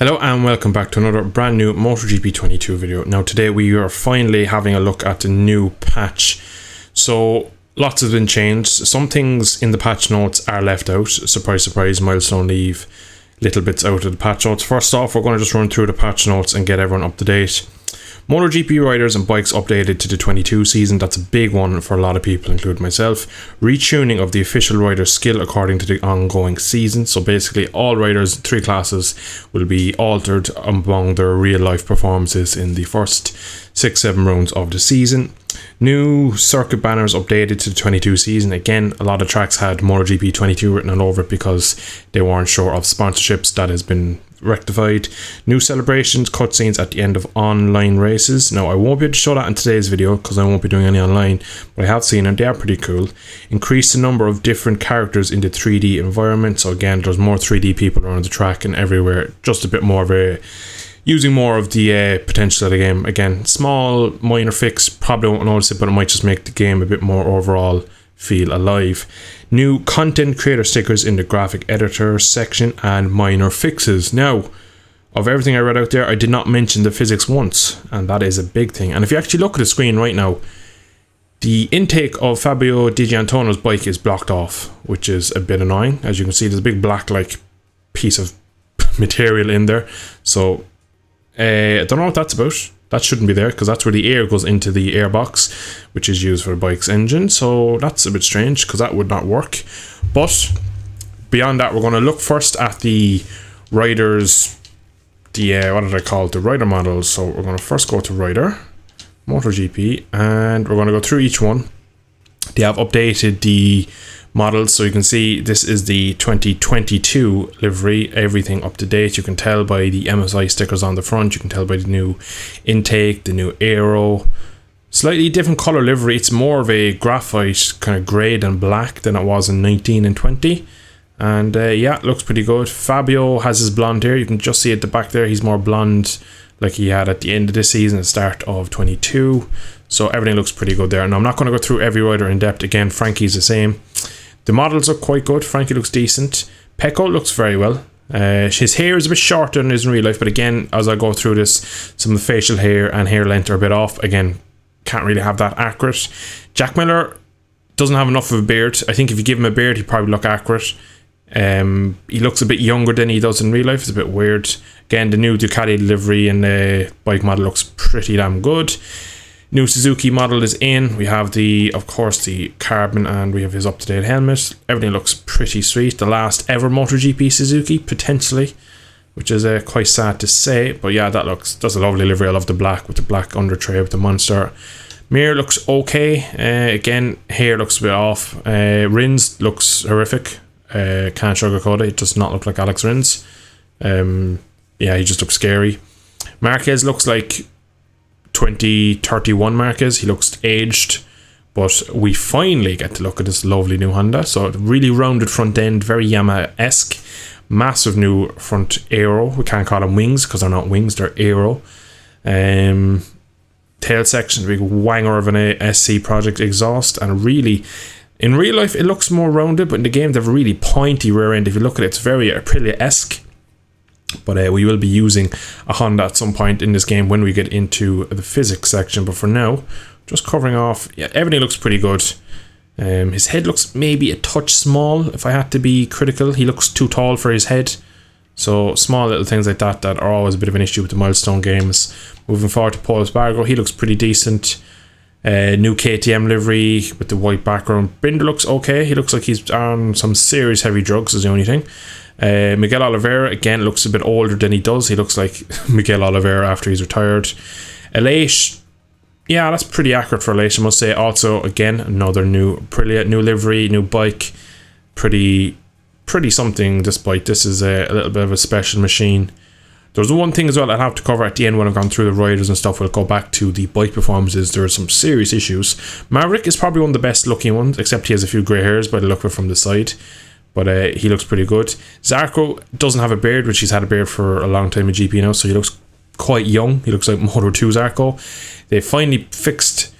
Hello and welcome back to another brand new Motogp 22 video. Now today we are finally having a look at the new patch. So lots has been changed. Some things in the patch notes are left out. Surprise, surprise, milestone leave little bits out of the patch notes. First off, we're going to just run through the patch notes and get everyone up to date. Motogp riders and bikes updated to the 22 season. That's a big one for a lot of people, including myself. Retuning of the official rider's skill according to the ongoing season. So basically all riders, 3 classes, will be altered among their real life performances in the first 6-7 rounds of the season. New circuit banners updated to the 22 season. Again, a lot of tracks had Motogp 22 written all over it because they weren't sure of sponsorships. That has been rectified. New celebrations, cutscenes at the end of online races. Now I won't be able to show that in today's video because I won't be doing any online, but I have seen them. They are pretty cool. Increase the number of different characters in the 3D environment. So again, there's more 3D people around the track and everywhere. Just a bit more of a using more of the potential of the game. Again, small minor fix, probably won't notice it, but it might just make the game a bit more overall feel alive. New content creator stickers in the graphic editor section and minor fixes. Now, of everything I read out there, I did not mention the physics once, and that is a big thing. And if you actually look at the screen right now, the intake of Fabio Di Gianantonio's bike is blocked off, which is a bit annoying. As you can see, there's a big black like piece of material in there. So I don't know what that's about. That shouldn't be there because that's where the air goes into the airbox, which is used for the bike's engine. So that's a bit strange because that would not work. But beyond that, we're going to look first at the riders, what did I call it? The rider models. So we're going to first go to rider, Motogp, and we're going to go through each one. They have updated the models, so you can see this is the 2022 livery, everything up to date. You can tell by the MSI stickers on the front, you can tell by the new intake, the new aero, slightly different color livery. It's more of a graphite kind of grey than black than it was in 19 and 20, and yeah, it looks pretty good. Fabio has his blonde hair, you can just see at the back there, he's more blonde like he had at the end of this season, the start of 22. So everything looks pretty good there. And I'm not going to go through every rider in depth. Again, Frankie's the same. The models are quite good. Frankie looks decent. Pecco looks very well. His hair is a bit shorter than it is in real life, but again, as I go through this, some of the facial hair and hair length are a bit off. Again, can't really have that accurate. Jack Miller doesn't have enough of a beard. I think if you give him a beard, he'd probably look accurate. He looks a bit younger than he does in real life. It's a bit weird. Again, the new Ducati livery and the bike model looks pretty damn good. New Suzuki model is in. We have of course, the carbon, and we have his up-to-date helmet. Everything looks pretty sweet. The last ever MotoGP Suzuki, potentially, which is quite sad to say. But yeah, that's a lovely livery. I love the black with the black under tray with the monster. Mirror looks okay. Again, hair looks a bit off. Rins looks horrific. Can't sugarcoat it. It does not look like Alex Rins. Yeah, he just looks scary. Marquez looks like 2031 Marquez. He looks aged, but we finally get to look at this lovely new Honda. So really rounded front end, very Yamaha-esque. Massive new front aero. We can't call them wings because they're not wings, they're aero. Tail section, big wanger of an SC project exhaust, and really in real life it looks more rounded, but in the game they have a really pointy rear end. If you look at it, it's very Aprilia-esque. But we will be using a Honda at some point in this game when we get into the physics section. But for now, just covering off, yeah, everything looks pretty good. His head looks maybe a touch small, if I had to be critical. He looks too tall for his head. So small little things like that are always a bit of an issue with the milestone games. Moving forward to Paul Espargaro, he looks pretty decent. New KTM livery with the white background. Binder looks okay. He looks like he's on some serious heavy drugs is the only thing. Miguel Oliveira, again, looks a bit older than he does. He looks like Miguel Oliveira after he's retired. Elate, yeah, that's pretty accurate for Elate, I must say. Also, again, another new Aprilia, new livery, new bike. Pretty something, this bike. This is a little bit of a special machine. There's one thing as well I'll have to cover at the end when I've gone through the riders and stuff. We'll go back to the bike performances. There are some serious issues. Maverick is probably one of the best looking ones, except he has a few grey hairs by the look of it from the side. But he looks pretty good. Zarco doesn't have a beard, which he's had a beard for a long time in GP now, so he looks quite young. He looks like Moto2 Zarco. They finally fixed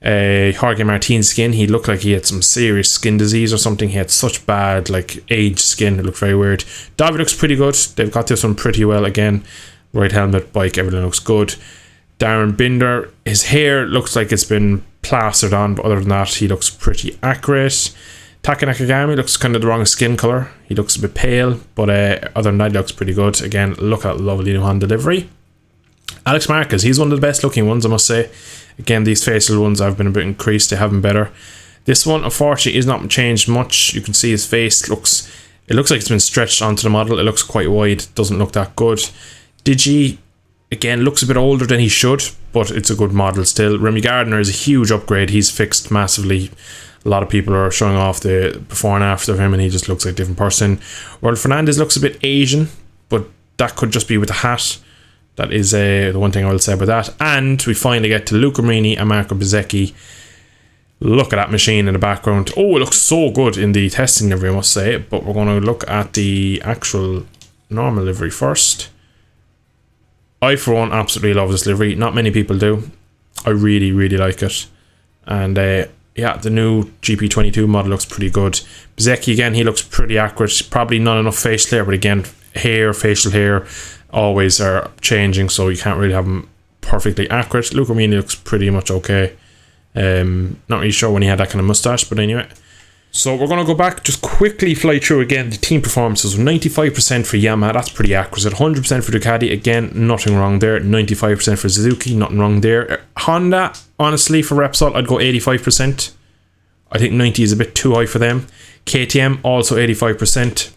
Jorge Martin's skin, he looked like he had some serious skin disease or something. He had such bad, like, aged skin. It looked very weird. Davi looks pretty good. They've got this one pretty well again. Right helmet, bike, everything looks good. Darren Binder, his hair looks like it's been plastered on, but other than that, he looks pretty accurate. Taka Nakagami looks kind of the wrong skin colour. He looks a bit pale, but other than that, he looks pretty good. Again, look at lovely new Honda livery. Alex Marquez, he's one of the best looking ones, I must say. Again, these facial ones have been a bit increased, they have been better. This one, unfortunately, is not changed much. You can see his face looks like it's been stretched onto the model. It looks quite wide, doesn't look that good. Digi, again, looks a bit older than he should, but it's a good model still. Remy Gardner is a huge upgrade. He's fixed massively. A lot of people are showing off the before and after of him, and he just looks like a different person. World Fernandez looks a bit Asian, but that could just be with the hat. That is the one thing I will say about that. And we finally get to Luca Marini and Marco Bezzecchi. Look at that machine in the background. Oh, it looks so good in the testing livery, I must say. But we're going to look at the actual normal livery first. I, for one, absolutely love this livery. Not many people do. I really, really like it. And yeah, the new GP22 model looks pretty good. Bezzecchi, again, he looks pretty accurate. Probably not enough facial hair, but again, facial hair always are changing, so you can't really have them perfectly accurate. Luca Marini looks pretty much okay. Not really sure when he had that kind of mustache, but anyway. So we're going to go back, just quickly fly through again the team performances. 95% for Yamaha, that's pretty accurate. 100% for Ducati, again, nothing wrong there. 95% for Suzuki, nothing wrong there. Honda, honestly, for Repsol, I'd go 85%. I think 90 is a bit too high for them. KTM, also 85%.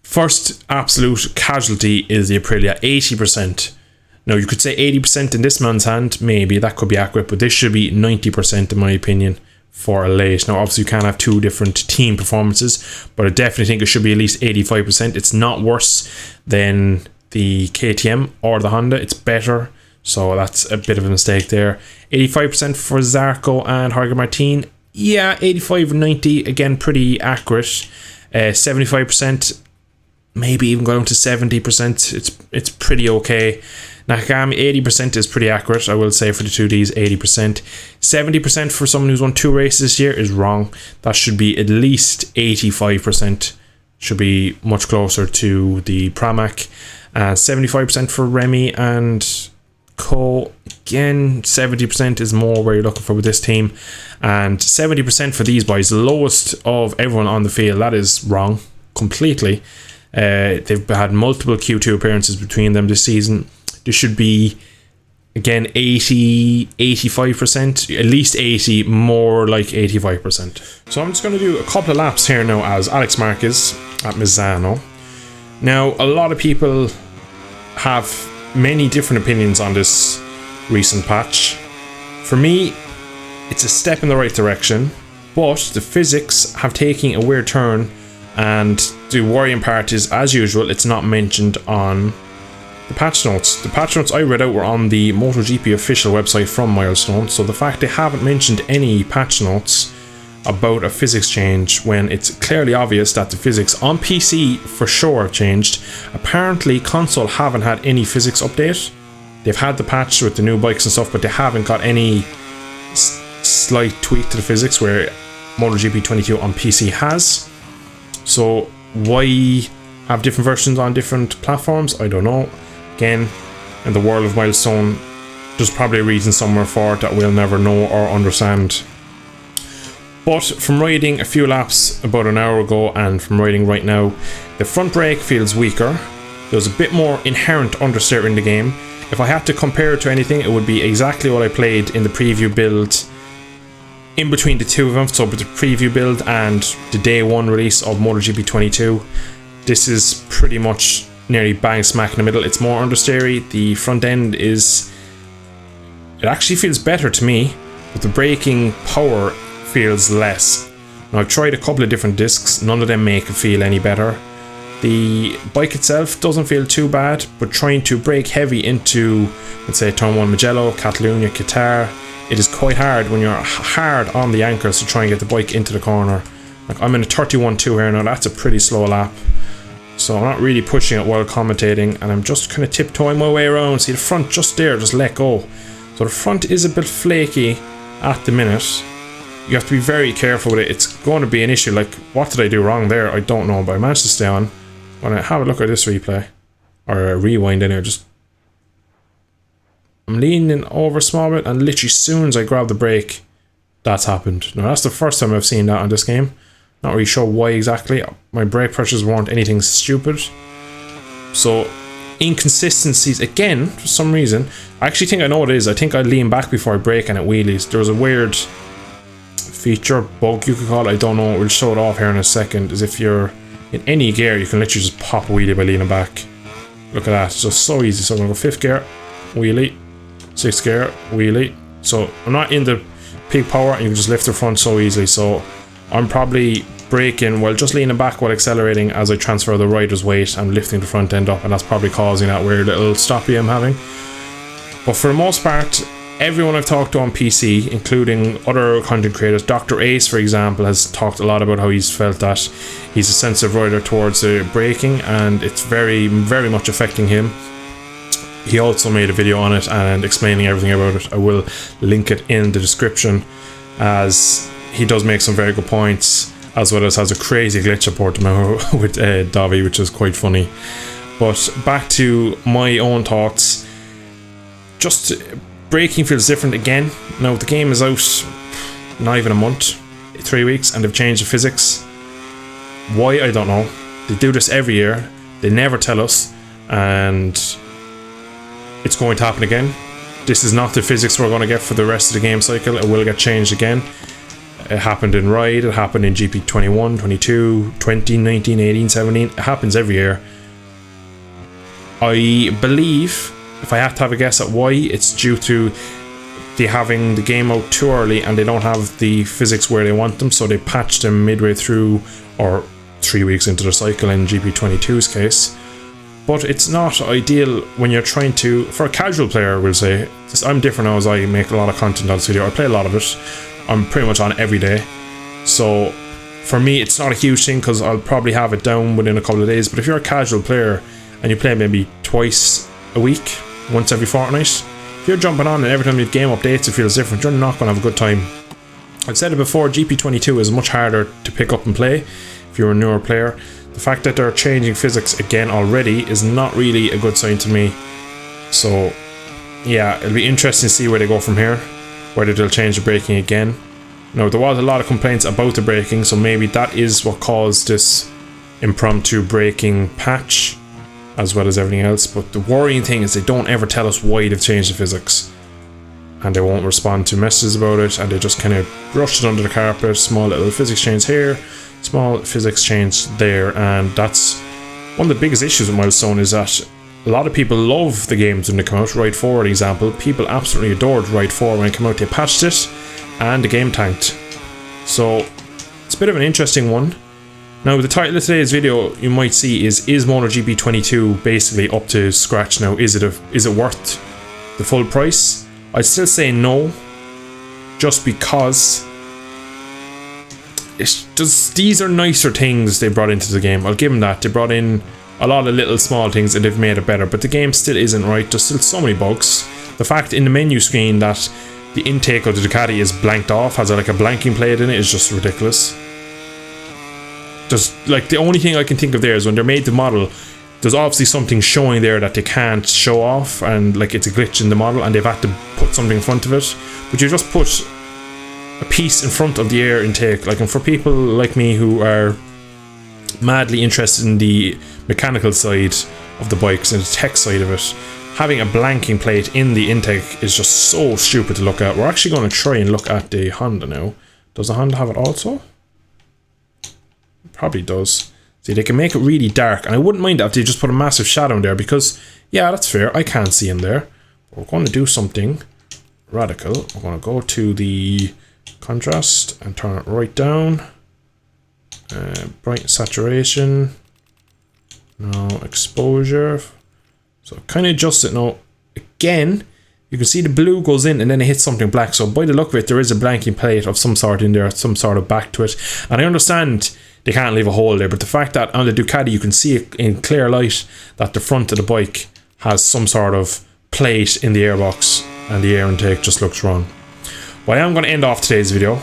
First absolute casualty is the Aprilia, 80%. Now, you could say 80% in this man's hand, maybe that could be accurate, but this should be 90% in my opinion for a late. Now, obviously, you can't have two different team performances, but I definitely think it should be at least 85%. It's not worse than the KTM or the Honda, it's better, so that's a bit of a mistake there. 85% for Zarco and Jorge Martin. Yeah, 85 and 90, again, pretty accurate. 75%. Maybe even going to 70%. It's pretty okay. Nakagami, 80% is pretty accurate, I will say, for the 2Ds. 80%. 70% for someone who's won 2 races this year is wrong. That should be at least 85%. Should be much closer to the Pramac. 75% for Remy and Co. Again, 70% is more where you're looking for with this team. And 70% for these boys, the lowest of everyone on the field. That is wrong completely. They've had multiple Q2 appearances between them this season. There should be, again, 80, 85%, at least 80, more like 85%. So I'm just going to do a couple of laps here now as Alex Marquez at Misano. Now, a lot of people have many different opinions on this recent patch. For me, it's a step in the right direction, but the physics have taken a weird turn. And the worrying part is, as usual, it's not mentioned on the patch notes. The patch notes I read out were on the MotoGP official website from Milestone, so the fact they haven't mentioned any patch notes about a physics change when it's clearly obvious that the physics on PC for sure have changed. Apparently console haven't had any physics update. They've had the patch with the new bikes and stuff, but they haven't got any slight tweak to the physics where MotoGP 22 on PC has. So why have different versions on different platforms? I don't know. Again, in the world of Milestone, there's probably a reason somewhere for it that we'll never know or understand. But from riding a few laps about an hour ago and from riding right now, the front brake feels weaker. There's a bit more inherent understeer in the game. If I had to compare it to anything, it would be exactly what I played in the preview build in between the two of them, so with the preview build and the day one release of MotoGP 22. This is pretty much nearly bang smack in the middle. It's more understeery. The front end it actually feels better to me, but the braking power feels less. Now, I've tried a couple of different discs, none of them make it feel any better. The bike itself doesn't feel too bad, but trying to brake heavy into, let's say, Turn 1 Mugello, Catalunya, Qatar, it is quite hard when you're hard on the anchors to try and get the bike into the corner. Like, I'm in a 31.2 here now, that's a pretty slow lap. So I'm not really pushing it while commentating, and I'm just kind of tiptoeing my way around. See the front just there, just let go. So the front is a bit flaky at the minute. You have to be very careful with it. It's going to be an issue. Like, what did I do wrong there? I don't know, but I managed to stay on. When I have a look at this replay, or a rewind in here, I'm leaning over a small bit, and literally as soon as I grab the brake, that's happened. Now that's the first time I've seen that on this game. Not really sure why exactly. My brake pressures weren't anything stupid. So inconsistencies again for some reason. I actually think I know what it is. I think I lean back before I brake and it wheelies. There was a weird feature, bug you could call it. I don't know. We'll show it off here in a second. Is if you're in any gear, you can literally just pop a wheelie by leaning back. Look at that. It's just so easy. So I'm going to go 5th gear, wheelie, 6th gear, wheelie. So I'm not in the peak power and you can just lift the front so easily. So I'm probably braking while just leaning back while accelerating as I transfer the rider's weight and lifting the front end up, and that's probably causing that weird little stoppy I'm having. But for the most part, everyone I've talked to on PC, including other content creators, Dr. Ace for example, has talked a lot about how he's felt that he's a sensitive rider towards the braking and it's very, very much affecting him. He also made a video on it and explaining everything about it. I will link it in the description, as he does make some very good points, as well as has a crazy glitch report with Davi, which is quite funny. But back to my own thoughts. Just braking feels different again. Now the game is out not even a month, 3 weeks, and they've changed the physics. Why, I don't know. They do this every year. They never tell us, and it's going to happen again. This is not the physics we're going to get for the rest of the game cycle. It will get changed again. It happened in Ride, it happened in GP 21, 22, 20, 19, 18, 17. It happens every year. I believe, if I had to have a guess at why, it's due to they having the game out too early and they don't have the physics where they want them, so they patched them midway through, or 3 weeks into the cycle in GP 22's case. But it's not ideal when you're trying to, for a casual player, we'll say. I'm different now as I make a lot of content on this video. I play a lot of it. I'm pretty much on every day. So for me, it's not a huge thing because I'll probably have it down within a couple of days. But if you're a casual player and you play maybe twice a week, once every fortnight, if you're jumping on and every time you have game updates it feels different, you're not going to have a good time. I've said it before, GP22 is much harder to pick up and play if you're a newer player. The fact that they're changing physics again already is not really a good sign to me. So yeah, it'll be interesting to see where they go from here, whether they'll change the braking again. Now there was a lot of complaints about the braking, so maybe that is what caused this impromptu braking patch as well as everything else. But the worrying thing is they don't ever tell us why they've changed the physics, and they won't respond to messages about it, and they just kind of brush it under the carpet. Small little physics change here, small physics change there, and that's one of the biggest issues with Milestone, is that a lot of people love the games when they come out. Ride 4, for example, people absolutely adored Ride 4 when it came out. They patched it and the game tanked. So it's a bit of an interesting one. Now the title of today's video, you might see, is Motogp 22 basically up to scratch now? Is it worth the full price? I'd still say no, just because it's just, these are nicer things they brought into the game. I'll give them that. They brought in a lot of little small things and they've made it better, but the game still isn't right. There's still so many bugs. The fact in the menu screen that the intake of the Ducati is blanked off, has like a blanking plate in it, is just ridiculous. Just like the only thing I can think of there is when they made the model, there's obviously something showing there that they can't show off, and like it's a glitch in the model and they've had to put something in front of it. But you just put a piece in front of the air intake, like, and for people like me who are madly interested in the mechanical side of the bikes and the tech side of it, having a blanking plate in the intake is just so stupid to look at. We're actually going to try and look at the Honda now. Does the Honda have it also? It probably does. See, they can make it really dark, and I wouldn't mind if they just put a massive shadow in there, because yeah, that's fair, I can't see in there. But we're going to do something radical. We're going to go to the contrast and turn it right down. Bright saturation. No exposure. So kind of adjust it now. Again, you can see the blue goes in and then it hits something black. So by the look of it, there is a blanking plate of some sort in there, some sort of back to it. And I understand they can't leave a hole there, but the fact that on the Ducati you can see it in clear light that the front of the bike has some sort of plate in the airbox and the air intake just looks wrong. But I am going to end off today's video.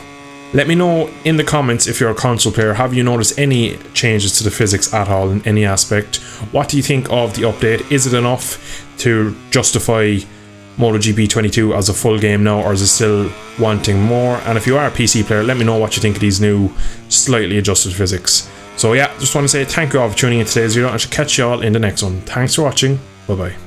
Let me know in the comments if you're a console player, have you noticed any changes to the physics at all in any aspect? What do you think of the update? Is it enough to justify Motogp 22 as a full game now, or is it still wanting more? And if you are a PC player, let me know what you think of these new slightly adjusted physics. So yeah, just want to say thank you all for tuning in today's video. I shall catch you all in the next one. Thanks for watching. Bye bye.